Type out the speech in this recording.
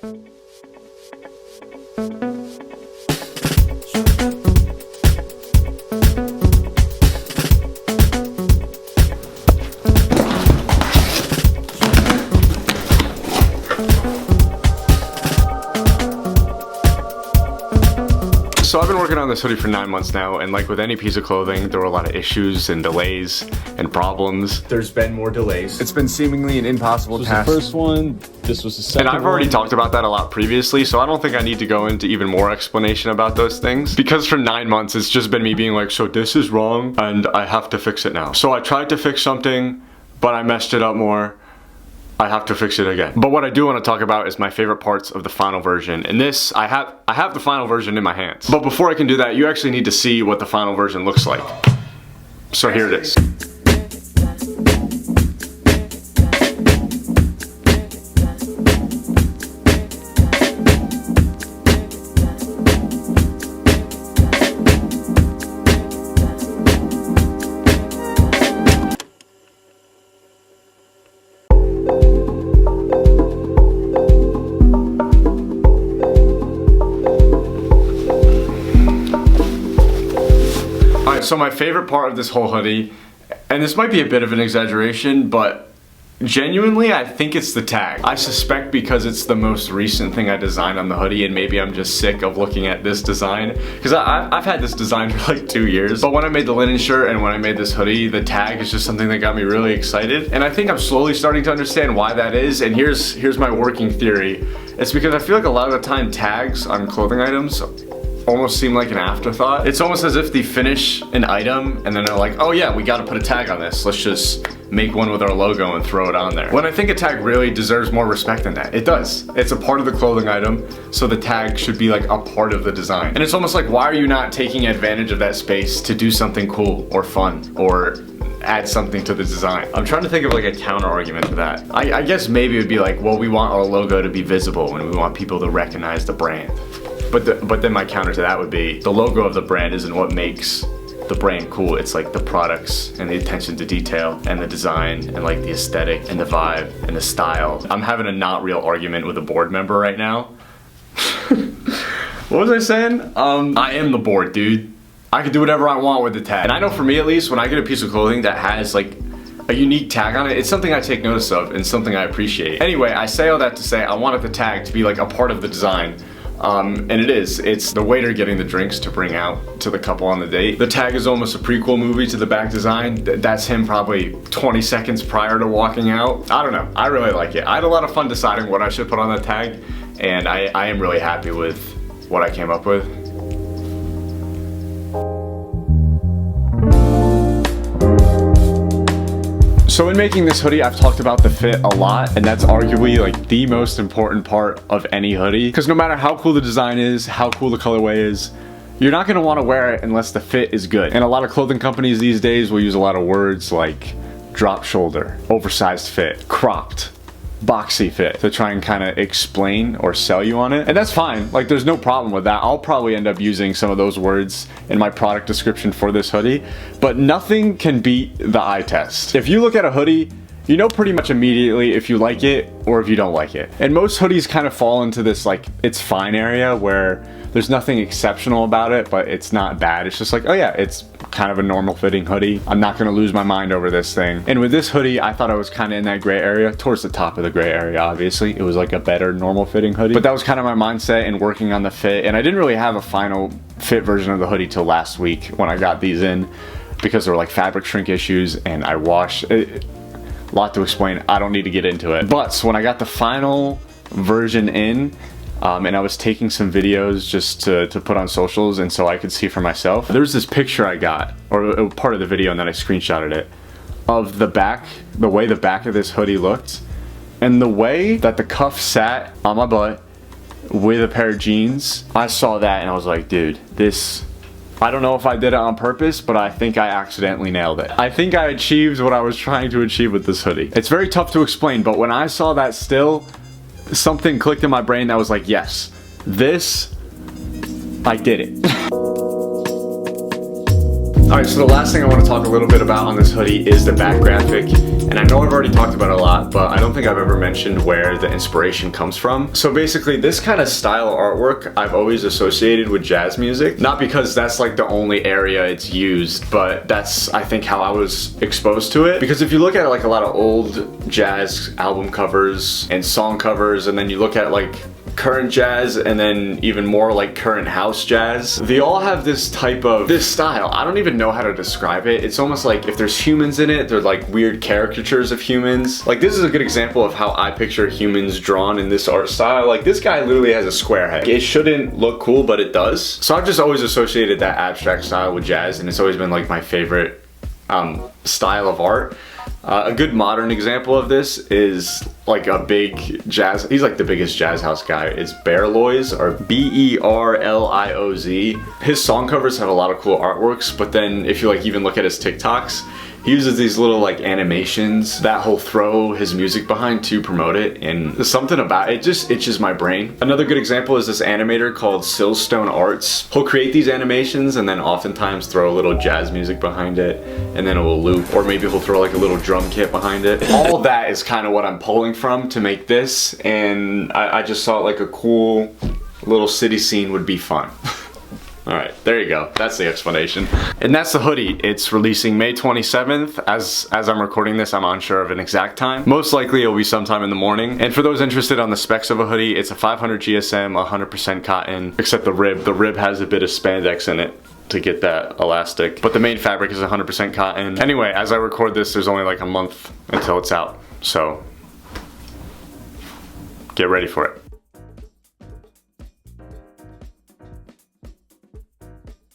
So I've been working on this hoodie for 9 months now, and like with any piece of clothing, there were a lot of issues and delays and problems. There's been more delays. It's been seemingly an impossible task. This was the first one, this was the second one. And I've already talked about that a lot previously, so I don't think I need to go into even more explanation about those things. Because for 9 months, it's just been me being like, so this is wrong, and I have to fix it now. So I tried to fix something, but I messed it up more. I have to fix it again. But what I do want to talk about is my favorite parts of the final version. And this, I have the final version in my hands. But before I can do that, you actually need to see what the final version looks like. So here it is. So my favorite part of this whole hoodie, and this might be a bit of an exaggeration, but genuinely I think it's the tag. I suspect because it's the most recent thing I designed on the hoodie, and maybe I'm just sick of looking at this design, because I've had this design for like 2 years. But when I made the linen shirt and when I made this hoodie, the tag is just something that got me really excited, and I think I'm slowly starting to understand why that is. And here's my working theory. It's because I feel like a lot of the time tags on clothing items almost seem like an afterthought. It's almost as if they finish an item and then they're like, oh yeah, we gotta put a tag on this. Let's just make one with our logo and throw it on there. When I think a tag really deserves more respect than that. It does. It's a part of the clothing item, so the tag should be like a part of the design. And it's almost like, why are you not taking advantage of that space to do something cool or fun or add something to the design? I'm trying to think of like a counter argument to that. I guess maybe it would be like, well, we want our logo to be visible and we want people to recognize the brand. But then my counter to that would be, the logo of the brand isn't what makes the brand cool. It's like the products and the attention to detail and the design and like the aesthetic and the vibe and the style. I'm having a not real argument with a board member right now. What was I saying? I am the board, dude. I can do whatever I want with the tag. And I know for me at least, when I get a piece of clothing that has like a unique tag on it, it's something I take notice of and something I appreciate. Anyway, I say all that to say I wanted the tag to be like a part of the design. And it is. It's the waiter getting the drinks to bring out to the couple on the date. The tag is almost a prequel movie to the back design. That's him probably 20 seconds prior to walking out. I don't know. I really like it. I had a lot of fun deciding what I should put on that tag, and I am really happy with what I came up with. So in making this hoodie, I've talked about the fit a lot, and that's arguably like the most important part of any hoodie. Because no matter how cool the design is, how cool the colorway is, you're not gonna wanna wear it unless the fit is good. And a lot of clothing companies these days will use a lot of words like drop shoulder, oversized fit, cropped, boxy fit to try and kind of explain or sell you on it. And that's fine, like there's no problem with that. I'll probably end up using some of those words in my product description for this hoodie, but nothing can beat the eye test. If you look at a hoodie, you know pretty much immediately if you like it or if you don't like it. And most hoodies kind of fall into this like it's fine area where there's nothing exceptional about it, but it's not bad. It's just like, oh yeah, it's kind of a normal fitting hoodie. I'm not gonna lose my mind over this thing. And with this hoodie, I thought I was kind of in that gray area, towards the top of the gray area, obviously. It was like a better normal fitting hoodie. But that was kind of my mindset in working on the fit. And I didn't really have a final fit version of the hoodie till last week when I got these in, because there were like fabric shrink issues and I washed it. A lot to explain, I don't need to get into it. But when I got the final version in, and I was taking some videos just to put on socials and so I could see for myself, there's this picture I got, or part of the video, and then I screenshotted it, of the back, the way the back of this hoodie looked, and the way that the cuff sat on my butt with a pair of jeans. I saw that and I was like, dude, this, I don't know if I did it on purpose, but I think I accidentally nailed it. I think I achieved what I was trying to achieve with this hoodie. It's very tough to explain, but when I saw that still, something clicked in my brain that was like, yes, this, I did it. Alright, so the last thing I want to talk a little bit about on this hoodie is the back graphic. And I know I've already talked about it a lot, but I don't think I've ever mentioned where the inspiration comes from. So basically, this kind of style of artwork I've always associated with jazz music. Not because that's like the only area it's used, but that's, I think, how I was exposed to it. Because if you look at like a lot of old jazz album covers and song covers, and then you look at like current jazz and then even more like current house jazz, they all have this style. I don't even know how to describe it. It's almost like if there's humans in it, they're like weird caricatures of humans. Like this is a good example of how I picture humans drawn in this art style. Like this guy literally has a square head. It shouldn't look cool, but it does. So I've just always associated that abstract style with jazz, and it's always been like my favorite style of art. A good modern example of this is like a big jazz, he's like the biggest jazz house guy, is Berlioz, or B-E-R-L-I-O-Z. His song covers have a lot of cool artworks, but then if you like even look at his TikToks, he uses these little like animations that he'll throw his music behind to promote it, and there's something about it just itches my brain. Another good example is this animator called Silstone Arts. He'll create these animations and then oftentimes throw a little jazz music behind it, and then it will loop, or maybe he'll throw like a little drum kit behind it. All of that is kind of what I'm pulling from to make this, and I just thought like a cool little city scene would be fun. Alright, there you go. That's the explanation. And that's the hoodie. It's releasing May 27th. As I'm recording this, I'm unsure of an exact time. Most likely it'll be sometime in the morning. And for those interested on the specs of a hoodie, it's a 500 GSM, 100% cotton, except the rib. The rib has a bit of spandex in it to get that elastic. But the main fabric is 100% cotton. Anyway, as I record this, there's only like a month until it's out. So, get ready for it.